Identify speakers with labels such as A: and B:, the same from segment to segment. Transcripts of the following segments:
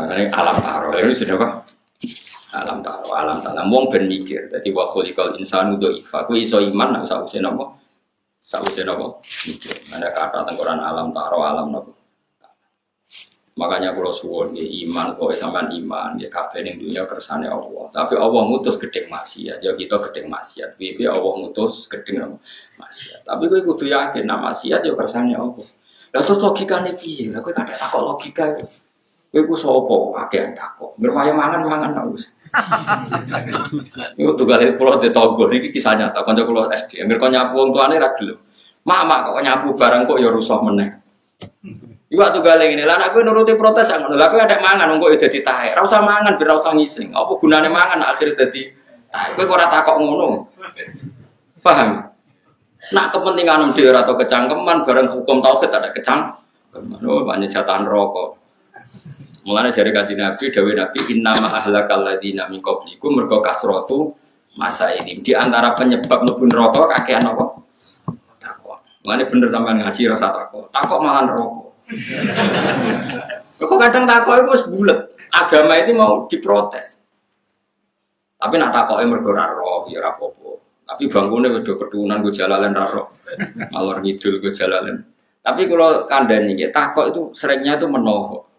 A: Ini alam taro. Ini sudah apa? Alam taro, alam tanah. Wong ben mikir. Jadi wa khuliqal insanu dhaifa. Kuwi iso iman nek sause napa? Sause napa? Mikir. Ada kata tengkoran alam taro, alam napa? Makanya kalau suwun iman, kok sampean iman, ya kabeh ning dunya kersane Allah. Tapi Allah ngutus gedeng maksiat, ya kita gedeng maksiat. Piye Allah ngutus gedeng maksiat. Tapi kowe kudu yakin nek maksiat ya kersane Allah. Lah terus logikane piye? Lah kowe kadang takok logika itu. Kowe ku sapa akehan takok. Ngerwaya mangan tak wis. Iku tugale kula ditogol iki kisah nyata kanca kula SD. Angger kok nyapu wong tuane ra gelem. Mak kok nyapu barang kok ya rusuh meneh. Iwak tugale ngene. Lah nek kowe nuruti protes ngono. Lah kowe ada mangan kok ya dadi tahe. Ra usah mangan ben ra usah ngising. Apa gunane mangan akhire dadi tahe. Kowe kok ora takok ngono. Paham? Nak kepentingan dhewe atau kecangkeman bareng hukum tauhid ada kecangkeman. Oh, banyak jatahan rokok. Mulane jare Kanjeng Nabi dawuh Nabi innama ahlakal ladina min qablikum mergo kasratu masa ini. Di antara penyebab mlebu neraka kakean apa? Takok. Mulane bener sampean ngaji rasa takok. Takok mangan rokok. Kok kadang takok itu wis bulet. Agama itu mau diprotes. Tapi nak takoke mergo ora roh ya ora apa-apa. Tapi bangkune wis do keturunan go jalalan ra roh. Alor ngidul go jalalan. Tapi kalau kandhani nggih takok itu seringnya itu menohok.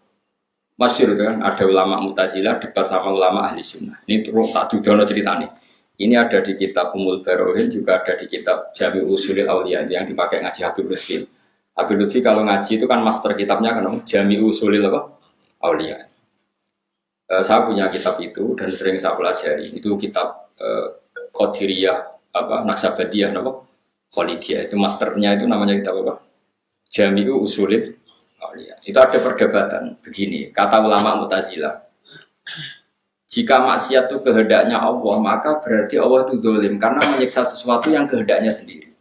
A: Masyhur kan ada ulama Mu'tazilah debat sama ulama ahli sunnah. Ini terus tak dudono ceritane. Ini ada di kitab Ummul Barohin juga ada di kitab Jami' Ushulil Auliya yang dipakai ngaji Habib Lutfi. Habib Lutfi kalau ngaji itu kan master kitabnya kan Jami' Ushulil Auliya. Saya punya kitab itu dan sering saya pelajari. Itu kitab Qadiriyah Naqsabandiyah Khalidiyah. Itu masternya itu namanya kitab apa? Jami' Ushulil Auliya. Itu ada perdebatan begini, kata ulama Mu'tazilah. Jika maksiat itu kehendaknya Allah, maka berarti Allah itu zalim karena menyiksa sesuatu yang kehendaknya sendiri.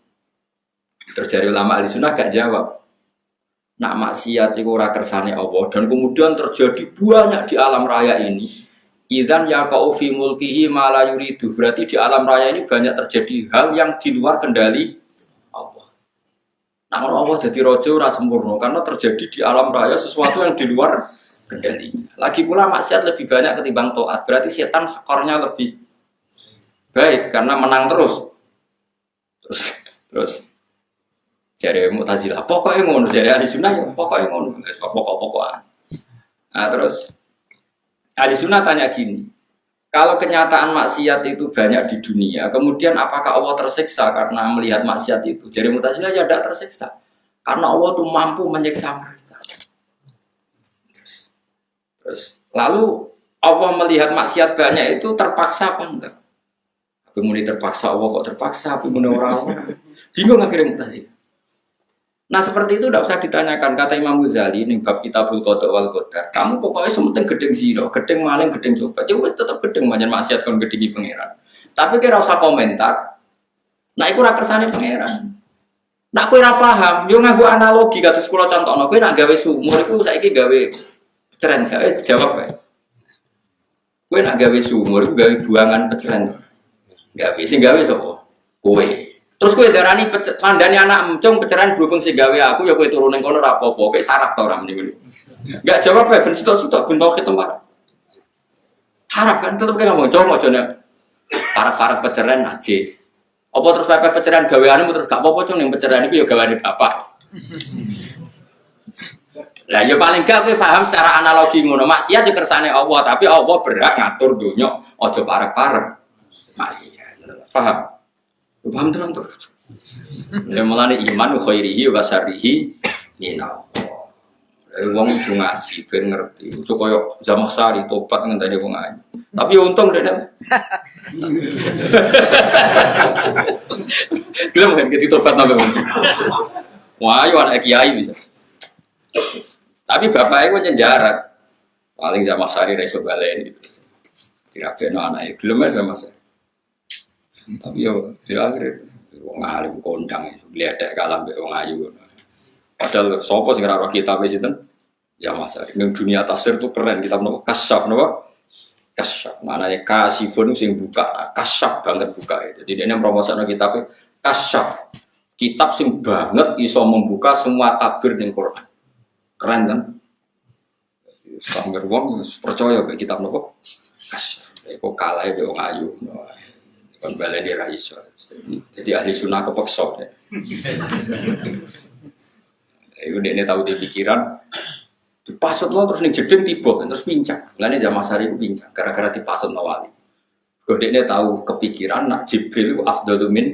A: Terjadi ulama ahli sunnah gak jawab. Nak maksiat itu ora kersane Allah dan kemudian terjadi banyak di alam raya ini. Idzan yaqa'u fi mulkihi ma la yuridu. Berarti di alam raya ini banyak terjadi hal yang di luar kendali Allah. Nah, kalau Allah jadi rojo ora sempurna karena terjadi di alam raya sesuatu yang di luar kendalinya. Lagi pula maksiat lebih banyak ketimbang taat. Berarti setan skornya lebih baik karena menang terus. Terus jare Mu'tazilah, pokoknya ngono, jare ahli sunnah ya pokoknya ngono, pokok-pokokan. Nah, terus ahli sunnah tanya gini. Kalau kenyataan maksiat itu banyak di dunia, kemudian apakah Allah tersiksa karena melihat maksiat itu? Jadi Mu'tazilah ya tidak tersiksa, karena Allah itu mampu menyiksa mereka. Terus lalu Allah melihat maksiat banyak itu terpaksa apa enggak? Tapi muni terpaksa Allah kok terpaksa, tapi muni orang bingung akhirnya Mu'tazilah. Nah seperti itu tidak usah ditanyakan, kata Imam Ghazali ini bab Kitabul Qada wal Qadar. Kamu pokoknya sementing gedeng zina, gedeng maling, gedeng coba. Ya wis tetap gedeng banyak maksiat kon gedhengi pangeran. Tapi kira usah komentar. Nah iku ora kersane pangeran. Nak kowe ora paham, yo nganggo analogi kados kula contohno. Kowe nak gawe sumur iku saiki gawe peceren gawe jawab wae. Kowe nak gawe sumur iku gawe buangan peceren. Gawe sing gawe sapa? Kowe. Terus kowe darani mandani anak emcung peceran berhubung sing gawe aku ya kowe turun ning kono ora apa-apa. Kowe sarap ta ora mrene. Enggak jawab ae ben sitok-sitok ben tauhid tempat. Harap kan tetep kaya ngomong aja nek para peceran najis. Apa terus pepe peceran gaweanmu terus gak apa-apa cung ning peceran iku ya gaweane bapak. Lah ya paling gak kowe paham secara analogi ngono. Maksiat ya kersane Allah, tapi Allah berhak ngatur donya aja parek-parek maksiat. Paham? Paham terus. Ya mulane iman khairihi wa syarrihi minallah. Wong kudu ngaji ben ngerti. Ojo koyo Zamakhsyari tobat ngenteni wong ayu. Tapi untung dene. Gelem kan gitu tobat nang wong. Wah, ayo anak kiai bisa. Tapi bapaknya kok nyenjarat. Paling Zamakhsyari ra iso baleni. Dirabekno anake gelem ae Zamakhsyari. Tapi yo akhirnya wong alim kondang gledek kalah mbek wong ayu. Padahal sapa sing ora roh kitab sinten? Ya Mas, ning dunia tafsir itu keren kitab napa? Kasyaf napa? Kasyaf. Maknane kasifun sing buka, kasyaf banget buka itu. Jadi dene promosane kitab Kasyaf. Kitab sing banget iso membuka semua tabir ning Quran. Keren kan? Sambil wong percaya be kitab nopo. Kok kalah be wong ayu. Kon baleni ra iso. Jadi ahli sunnah kepeksa. Iku dekne tahu di pikiran dipasutno terus ning jeding tiba terus pincang. Lane zaman sari ku pincang gara-gara dipasutno wali. Dekne tahu kepikiran nak Jibril ku afdalu min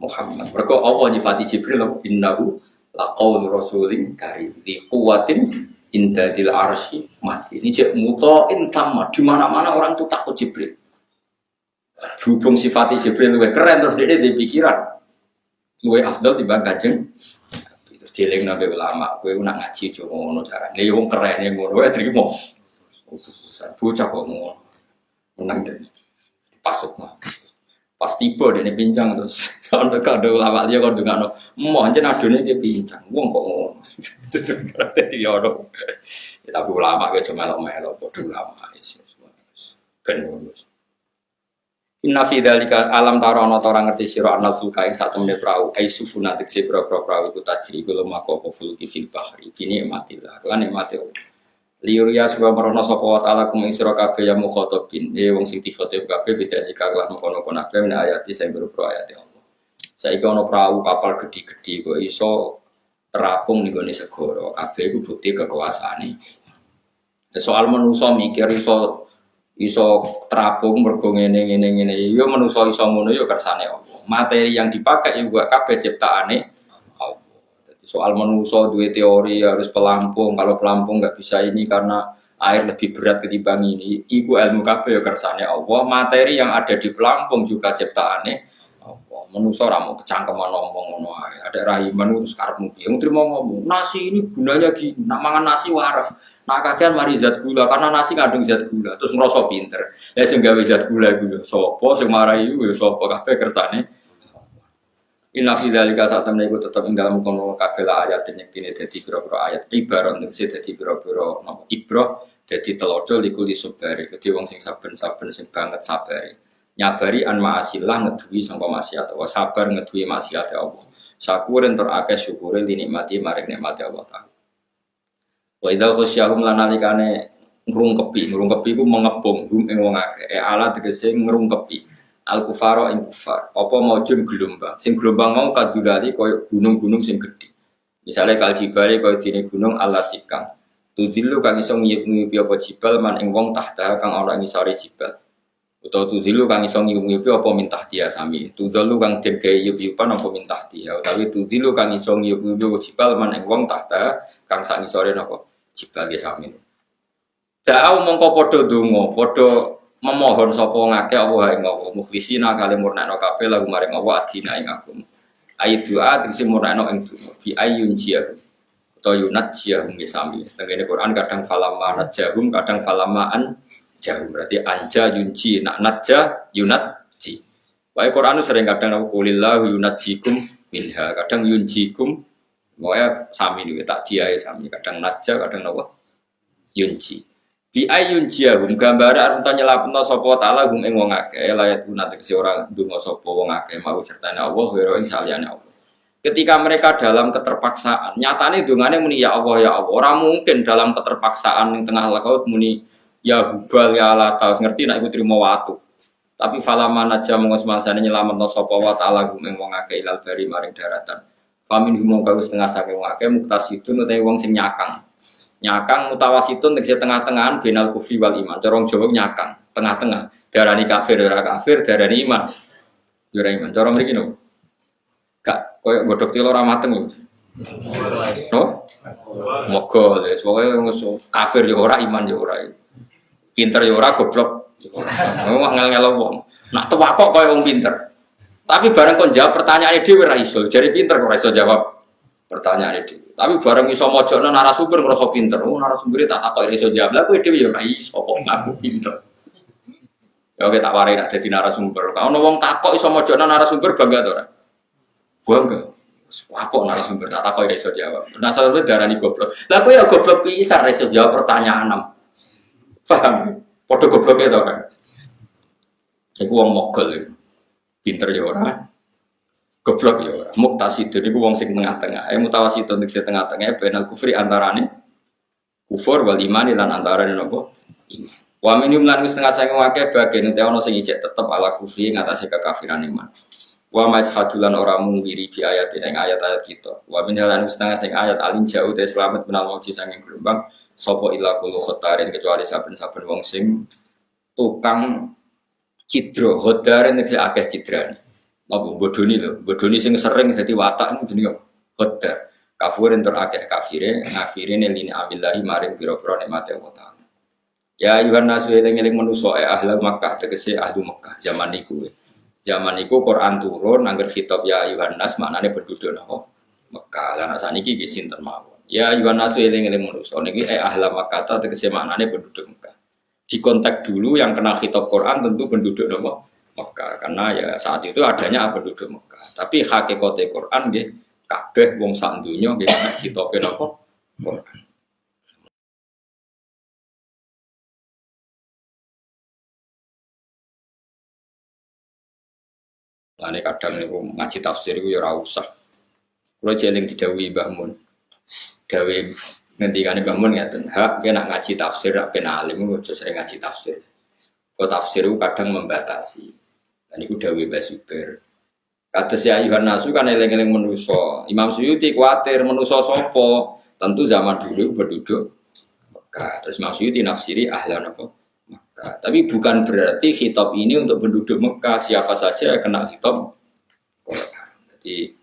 A: Muhammad. Mergo Allah nyifati Jibril innahu laqaul rasulin karim di quwwatin indadil arsy mati. Ini cek mutain sama di mana-mana orang tuh takut Jibril. Hubung sifati Jibril luwih keren terus dekne di pikiran luwih afdal timbang Kanjeng. Terus dieling nabe ulama, kowe nak ngaji aja ngono carane. Ya wong kerene ngono wae trimo. Bocah kok ngono. Menang dene. Pasuk mah. Pas tiba dene pincang terus sampe kado ulama liya kok ndongakno. Mo anjen adone iki pincang. Wong kok ngono. Dadi yo ono. Tapi ulama ke cuma melok-melok padha ulama wis. Ben ngono. Inna fi dzalika alam tarono orang ngerti sira anal fulka ing sak temne prau ai sufuna tekse prau iku tajri kula mako fulki fil bahri kini matilah lan mati liuria suwa merono sapa wa taala kum ing sira kabeh ya mukhatabin wong sing dikhatib kabeh bidzalika lan kono-kono kabeh nek ayati sing berupa ayat Allah saiki ana prau kapal gedhi-gedhi kok iso terapung ning gone segara kabeh iku bukti kekuasaane soal manusa mikir iso terapung mergo ngene yo manusa iso ngono yo kersane Allah. Materi yang dipakai juga kabeh ciptaane Allah. Jadi soal manusa duwe teori harus pelampung, kalau pelampung enggak bisa ini karena air lebih berat ketimbang ini. Iku ilmu kabeh yo kersane Allah. Materi yang ada di pelampung juga ciptaane Allah. Manusa ora mau kecangkeman ngomong ngono ae. Ada rahiman terus karepmu piye? Trimo ngomong, nasi ini gunanya gini, nak mangan nasi waras. Nah kakean mari zat gula karena nasi ngandung zat gula terus ngerasa pinter. Ya sing gawe zat gula iku yo sapa sing marai iku yo sapa kabeh kersane. Inna fi dzalika satamne iku tetep ing dalem kono kabeh ayat nyektine dadi pira-pira ayat ibarat nek dadi pira-pira napa ibrah dadi telodol iku disubari dadi wong sing saben-saben sing banget sabare. Nyabari an ma'asillah ngeduwi sangka maksiat wa sabar ngeduwi maksiat Allah. Syukurin tur akeh syukure dinikmati maring nikmate Allah Ta'ala. Wa idza khasyahum lanalikane ngrungkepi ku mengepung hum ing wong akeh ala tegese ngrungkepi al kufara ing kufar apa maujun gelombang sing gelombang mau kadulali koyo gunung-gunung sing gedhe misale kaljibare koyo dene gunung alatikang tuzilu kang iso ngiyup-ngiyupi apa jibal man ing wong tahta kang ana ing sare jibal utawa tuzilu kang iso ngiyup-ngiyupi apa mintah dia sami tuzalu kang den gawe yup-yupan apa mintah dia utawi tuzilu kang iso ngiyup-ngiyupi jibal man ing wong tahta kang sak ngisore napa jibal ge sami. Da'au mongko padha donga, padha memohon sapa ngake Allah ing Allah mukhlisina kale murnakno kabeh lagu maring Allah adina ing agama. Ayi doa tegese murnakno ing donga bi ayun jiyah utawa yunat jiyah ge sami. Tengene Quran kadang falamma najahum kadang falamaan jahum berarti anja yunji nak najah yunat ji. Wae Quran sering kadang qulillahu yunatjikum minha kadang yunjikum moya sami niku tak diae sami kadang najah kadang napa yunji bi ayun jahum gambare arep nyelapno sapa taala hum ing wong akeh layat guna tegese ora ndonga sapa wong akeh mau sertane Allah wira ing saliyane Allah ketika mereka dalam keterpaksaan nyatane dongane muni ya Allah ora mungkin dalam keterpaksaan ning tengah laut muni ya hubal ya lata ngerti nek iku trimo watu tapi falama najah monggo semangsane nyelametno sapa wa taala hum ing wong akeh ilal bari maring daratan Famin humong kau setengah saking wake muktasidun utawi wong sing nyakang. Nyakang mutawasitun tegese tengah-tengahan benal kufri wal iman. Corong Jawa nyakang, tengah-tengah. Darani kafir ora kafir, darani iman. Ora iman. Cara mriki no. Gak koyo godhog tilo ora mateng lho. No? Mogol wis pokoke kafir ya ora iman ya ora. Pinter ya ora goblok ya ora. Ngel-ngel wong. Nak tuwak kok koyo wong pinter. Tapi bareng kon jawab pertanyaan dhewe ora iso. Jare pinter kok ora iso jawab pertanyaan dhewe. Tapi bareng iso mojokno narasumber ngrasa pinter. Oh narasumber tak takoki iso jawab. Lah kowe dhewe ya ora iso kok ngaku pinter. Ya oke tak warai nak dadi narasumber. Kalau wong takok iso mojokno narasumber bangga to ora? Bangga. Kok narasumber tak takoki iso jawab. Narasumber darani goblok. Lah kowe ya goblok pisan iso jawab pertanyaan. Paham? Padha gobloke to kan. Iku wong mogol. Pinter ya ora, goblok ya ora. Muktasidun iku wong sing tengah-tengah. Mutawasidun sing tengah-tengah benal kufri antarane kufur wal iman lan antarané napa wa minhum lan wis setengah saking akeh bagian ente ana sing ijek tetep ala kufri ngatasé kekafiran iman wa majhadulan ora mungkiri bi ayat ing ayat-ayat kita wa minhum lan wis setengah sing ayat alin jauh te selamat menal mauji saking gelombang sapa ila kulo khotarin kecuali saben-saben wong sing tukang cidra khotarin nek akeh cidrane apa bodoni sing sering dadi watak niku jenenge khotar kafir entur akeh kafire ngafire lini amillahi maring pira-pira nikmate Allah taala ya ayuhan nasu eling-eling manusa ahli Makkah tegese ahli Makkah zaman niku Quran turun angger khitab ya ayuhan nas maknane penduduk napa Makkah lan saniki iki sinten mawon ya ayuhan nasu eling-eling manusa niki ahli Makkah tegese maknane penduduk Makkah di konteks dulu yang kena khitab Quran tentu penduduk napa Makkah karena ya saat itu adanya penduduk Makkah tapi hakikate Quran nggih kabeh wong sak donya nggih khitabe napa Quran. Lane kadang niku ngaji tafsir iku ya ora usah. Kulo jeling didhawuhi Mbah Mun. Dawe ngendikane Mbah Mun ngaten, hak kena ngaji tafsir rak kena alim aja sering ngaji tafsir. Kok tafsir itu kadang membatasi. Dan niku dawuh Mbah Zubair. Kados ya ayuhan nasu kan eling-eling manusa. Imam Suyuti kuwatir manusa sapa? Tentu zaman dulu penduduk Mekah. Terus Imam Suyuti nafsiri ahlan apa? Mekah. Tapi bukan berarti khitab ini untuk penduduk Mekah siapa saja kena khitab Quran. Jadi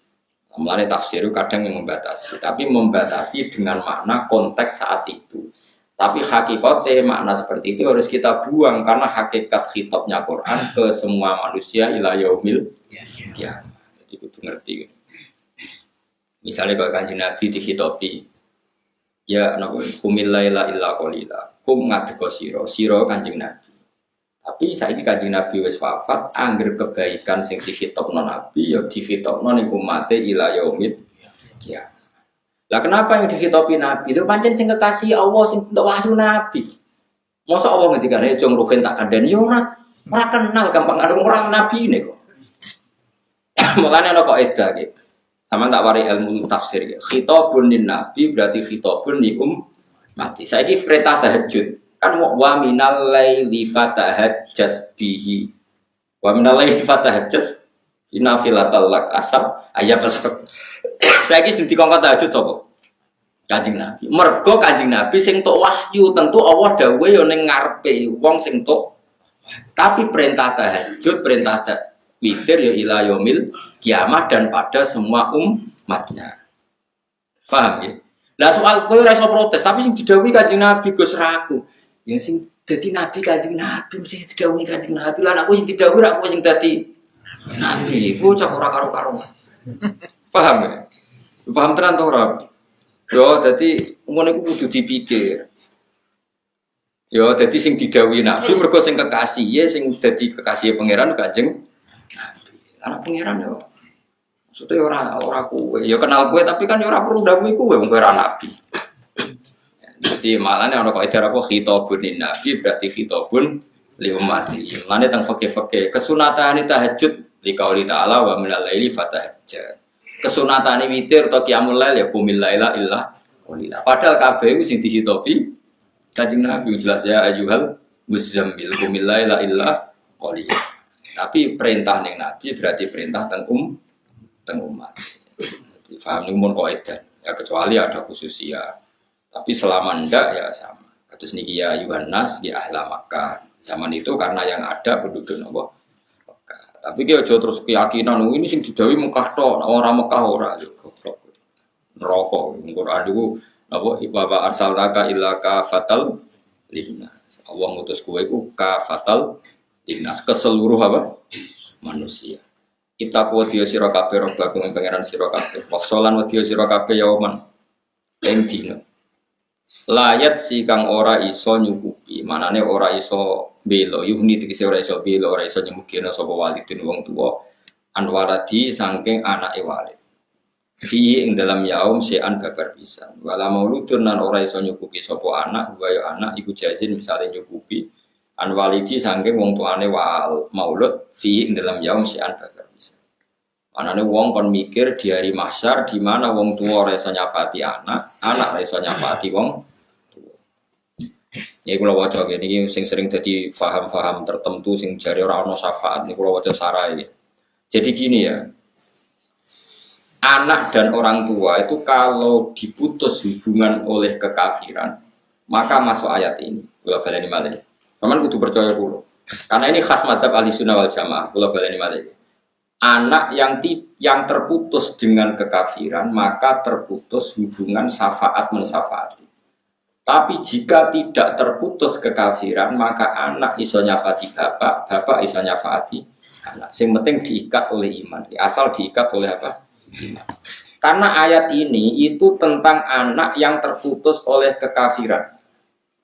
A: mulane tafsir kadang yang membatasi, tapi membatasi dengan makna konteks saat itu. Tapi hakikatnya makna seperti itu harus kita buang karena hakikat khitabnya Quran ke semua manusia ila yaumil qiyamah. Jadi kudu ngerti. Misalnya kalau Kanjeng Nabi dikhitabi ya napa kumil laila illa qalila. Kum ngadeka sira Kanjeng Nabi. Tapi saiki Kanjeng Nabi wis wafat, angger kebaikan sing dikhitabno Nabi ya dikhitabno ning umate ila yaumil qiyamah. Lah kenapa yang dikhitabi Nabi? Itu pancen sing kekasih Allah sing untuk wahyu Nabi. Masa Allah ngendikane jong ruhen tak kandhani ya ora kenal gampang ada orang Nabi ini kok. Mulane ana kok edah iki. Sama tak wari ilmu tafsir ya. Khitabun lin Nabi berarti khitabun li mati. Saiki perintah tahajud. Kan wa minal laili fatahajjat bihi. Wa minal laili fatahajjat inafilatal lak asab ayat resep. Saiki sing dikongkon tahajud sapa? Kanjeng Nabi. Mergo Kanjeng Nabi sing tok wahyu, tentu Allah dawuhe ya ning ngarepe wong sing tok. Tapi perintah tahajud, perintah witir ya ila yaumil kiamat dan pada semua umatnya. Paham ya? Lah soal kowe ora iso protes, tapi sing didhawuhi Kanjeng Nabi Gus Raku. Ya sing dadi nabi Kanjeng Nabi mesti didhawuhi Kanjeng Nabi. Lah aku sing didhawuhi ra kowe sing dadi nabi. Iku cak ora karo-karuan. Paham ya? Paham tenan to ora? Yo dadi ngono iku kudu dipikir. Yo dadi sing didhawuhi Nabi mergo sing kekasih, ya sing dadi kekasih pangeran Kanjeng Nabi. Anak pangeran yo. Maksudnya ora kowe. Yo kenal kowe tapi kan yo ora perlu dawuhi kowe wong ora nabi. Jadi malane ana kok idara apa khitabun nabi berarti khitabun li ummati. Mane teng fikih-fikih kesunatan tahajud li qauli ta'ala wa minal laili fatahajjat. Kesunatan witir atau qiyamul lail ya qumil laila illa qalila. Padahal kabeh iku sing dihitopi Kanjeng Nabi jelas ya ayyuhal muzammil qumil laila illa qalila. Tapi perintah ning Nabi berarti perintah teng umat. Jadi paham ning mun kaidah. Ya kecuali ada khususnya. Tapi selama ndak ya sama. Kados niki ya Yohanes di ahli Makkah. Zaman itu karena yang ada penduduk Makkah. Tapi dia aja terus keyakinan ini sing didhawuhi Mekah tok, ora Mekah ora yo goblok. Neraka Quran iku napa wa arsalnaka illa kafatal linnas. Allah ngutus kowe iku kafatal linnas keseluruh apa? Manusia. Kita kuwadiya sira kabeh robbakum ing pangeran sira kabeh. Waksolan wadiya sira kabeh yauman ing dina. Layat si kang ora iso nyukupi, manane ora iso belo, yuhni tegese ora iso belo, ora iso nyemukina sapa walidin wong tuwa anwaradi saking anake walid. Fi ing dalam yaum sean babar pisan. Wala mauludun nan ora iso nyukupi sapa anak, wa anak iku jazin misale nyukupi an walidi saking wong tuane wal maulud fi ing dalam yaum sean babar pisan. Manane wong kon mikir di hari mahsyar di mana wong tua ora iso nyafati anak ora iso nyafati wong tua. Ini kalau waca ini sing sering jadi faham-faham tertentu sing jari orang ono syafaat. Ini kalau waca sarai. Jadi gini ya, anak dan orang tua itu kalau diputus hubungan oleh kekafiran, maka masuk ayat ini. Kalau baleni malih. Paman kudu percaya kulo. Karena ini khas madzhab Ahlussunnah wal Jamaah. Kalau baleni malih. Anak yang terputus dengan kekafiran, maka terputus hubungan syafaat mensyafaati. Tapi jika tidak terputus kekafiran, maka anak iso nyafaati bapak, bapak iso nyafaati anak. Yang penting diikat oleh iman. Asal diikat oleh apa? Iman. Karena ayat ini itu tentang anak yang terputus oleh kekafiran.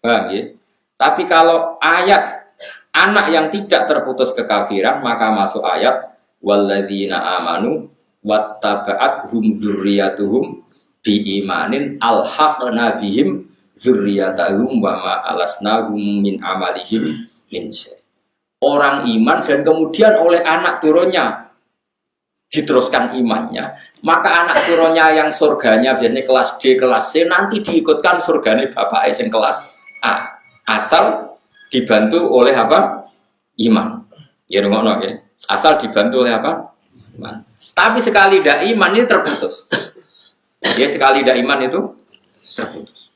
A: Paham ya? Tapi kalau ayat anak yang tidak terputus kekafiran, maka masuk ayat walladzina amanu wattaba'athum dzurriyyatuhum biimanin alhaqna bihim dzurriyyatahum wa ma alasnahum min amalihim min syai'. Orang iman dan kemudian oleh anak turunnya diteruskan imannya, maka anak turunnya yang surganya biasanya kelas D, kelas C nanti diikutkan surganya bapak yang kelas A, asal dibantu oleh apa? Iman. Ya ngono ya. Asal dibantu oleh apa? Iman. Tapi sekali dah iman ini terputus. Ya sekali dah iman itu terputus.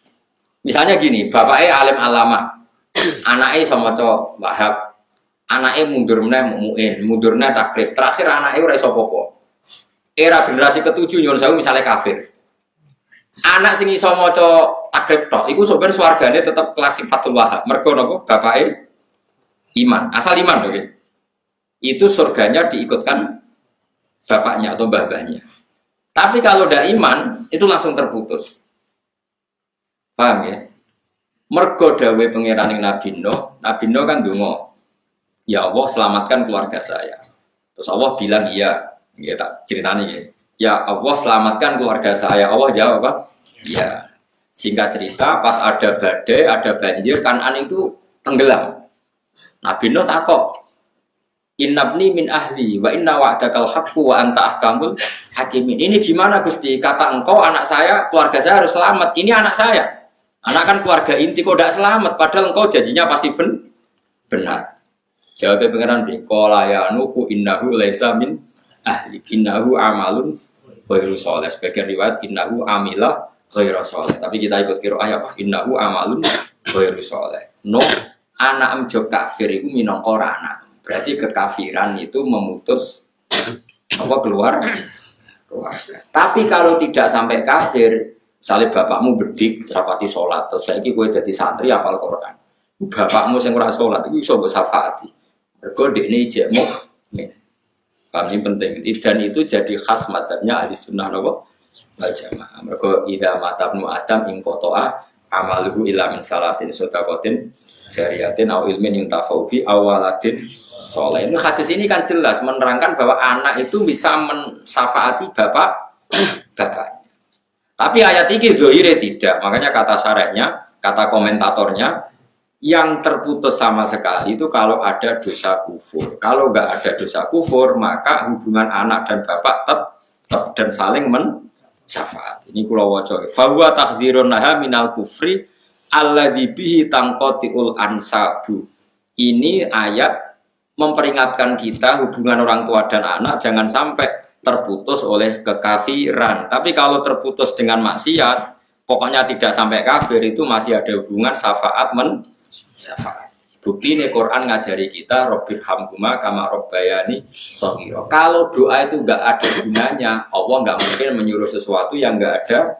A: Misalnya gini, bapaknya alim alama, anaknya sama cowok Wahab, anaknya mundur meneh mundur takrib, terakhir anaknya ora iso apa-apa. Era generasi ketujuh nyon sewu misalnya kafir. Anak sing iso maca takrib tok, iku sampeyan swargane tetep kelas Sifatul Wahab. Mergo napa? Bapaknya iman, asal iman oke. Itu surganya diikutkan bapaknya atau mbah-mbahnya. Tapi kalau tidak iman, itu langsung terputus. Paham ya? Mergo dawe pangeran Nabi Nuh kan ndonga, ya Allah selamatkan keluarga saya. Terus Allah bilang iya, ya tak ceritanya ya. Ya Allah selamatkan keluarga saya. Allah jawab apa? Iya. Singkat cerita, pas ada badai, ada banjir, Kan'an itu tenggelam. Nabi Nuh takok, innabni min ahli wa inna wa'dakal haqqu wa anta ahkamul hakimin. Ini gimana Gusti? Kata engkau anak saya, keluarga saya harus selamat. Ini anak saya. Anak kan keluarga inti kok tidak selamat, padahal engkau janjinya pasti benar. Jawabnya pengeran bi, qala ya nuhu innahu laisa min ahli, innahu amalun ghairu sholih. Sebagian riwayat innahu amila ghairu sholih. Tapi kita ikut qiraah ya, innahu amalun ghairu sholih. No, anak amjo kafir itu minangka anak. Berarti kekafiran itu memutus apa keluar. Tapi kalau tidak sampai kafir, misalnya bapakmu bedik, rapati sholat, terus saiki kowe dadi santri hafal Quran. Bapakmu sing ora sholat iku iso mbok syafaati. Mergo dekne ijek mukmin. Kami penting. Dan itu jadi khas madzhabnya Ahlussunnah wal Jamaah. Mergo idza matabnu adam ing qata'a amaluhu illa min salasin sadaqatin jariyatin aw ilmin yuntafau bi awaladin soleh. Ini hadis ini kan jelas menerangkan bahwa anak itu bisa mensyafaati bapaknya. Tapi ayat ini dohire tidak. Makanya kata syarahnya, kata komentatornya, yang terputus sama sekali itu kalau ada dosa kufur. Kalau nggak ada dosa kufur, maka hubungan anak dan bapak tetap dan saling mensyafaat. Ini kula waca. Fa huwa tahdhirun naha minal kufri alladzi bihi tanqati'ul ansabu. Ini ayat memperingatkan kita hubungan orang tua dan anak jangan sampai terputus oleh kekafiran. Tapi kalau terputus dengan maksiat, pokoknya tidak sampai kafir, itu masih ada hubungan syafaat syafaat. Bukti ini Quran ngajari kita Robbir hamhuma kama robbayani shaghira. Kalau doa itu enggak ada gunanya, Allah enggak mungkin menyuruh sesuatu yang enggak ada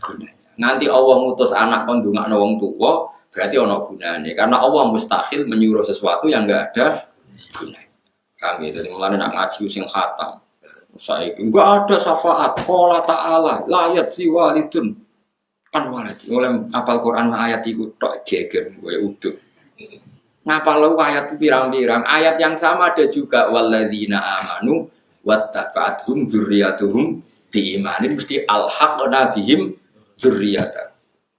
A: gunanya. Nanti Allah ngutus anak kon ndongakno wong tuwa, berarti ana gunane. Karena Allah mustahil menyuruh sesuatu yang enggak ada gunanya. Kami itu mulane nak ngaji sing khatam. Saya enggak ada syafaat. Qala ta'ala la yatsi walidun kan walid. Oleh apal Quran ayat iku tok geger kowe uduk. Ngapal lu ayat pirang-pirang. Ayat yang sama ada juga walladzina amanu wattaba'athum dzurriyyatuhum biimanin mesti alhaqna bihim dzurriyyata.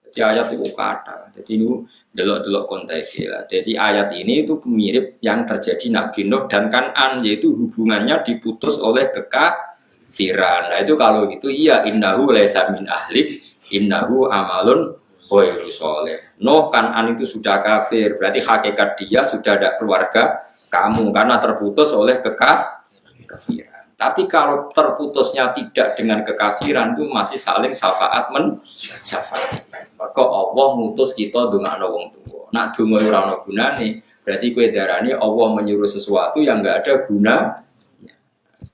A: Jadi ayat itu kata. Jadi ini delok-delok konteksnya. Jadi ayat ini itu mirip yang terjadi Nabi Nuh dan Kan'an, yaitu hubungannya diputus oleh kekafiran. Nah itu kalau gitu iya innahu laisa min ahlik innahu amalun ghairu sholih. Nuh Kan'an itu sudah kafir, berarti hakikat dia sudah ada keluarga kamu karena terputus oleh kekafiran. Tapi kalau terputusnya tidak dengan kekafiran itu masih saling syafaat syafaat. Maka Allah ngutus kita ndongakno wong tuwa. Nak donga ora ana gunane, berarti kowe darani Allah menyuruh sesuatu yang enggak ada guna.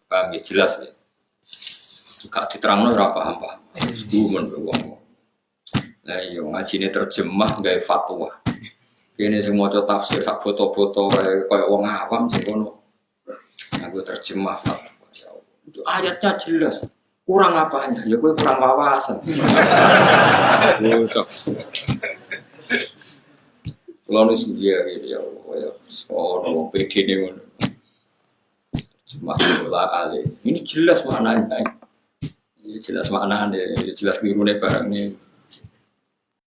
A: Paham ya jelas ya. Gak diterangno ora paham. Gumun wong. Lah iya ngajine terjemah gawe fatwa. Kene sing maca tafsir sak foto-foto kaya wong awam sing ngono. Aku terjemah fatwa. Itu ayatnya jelas. Kurang apanya? Ya kowe kurang wawasan. Kalau nulis dia ya Allah ya. Oh, PD ini ngono. Cuma bola ale. Ini jelas maknanya. Ini jelas maknanya, jelas birune barangnya.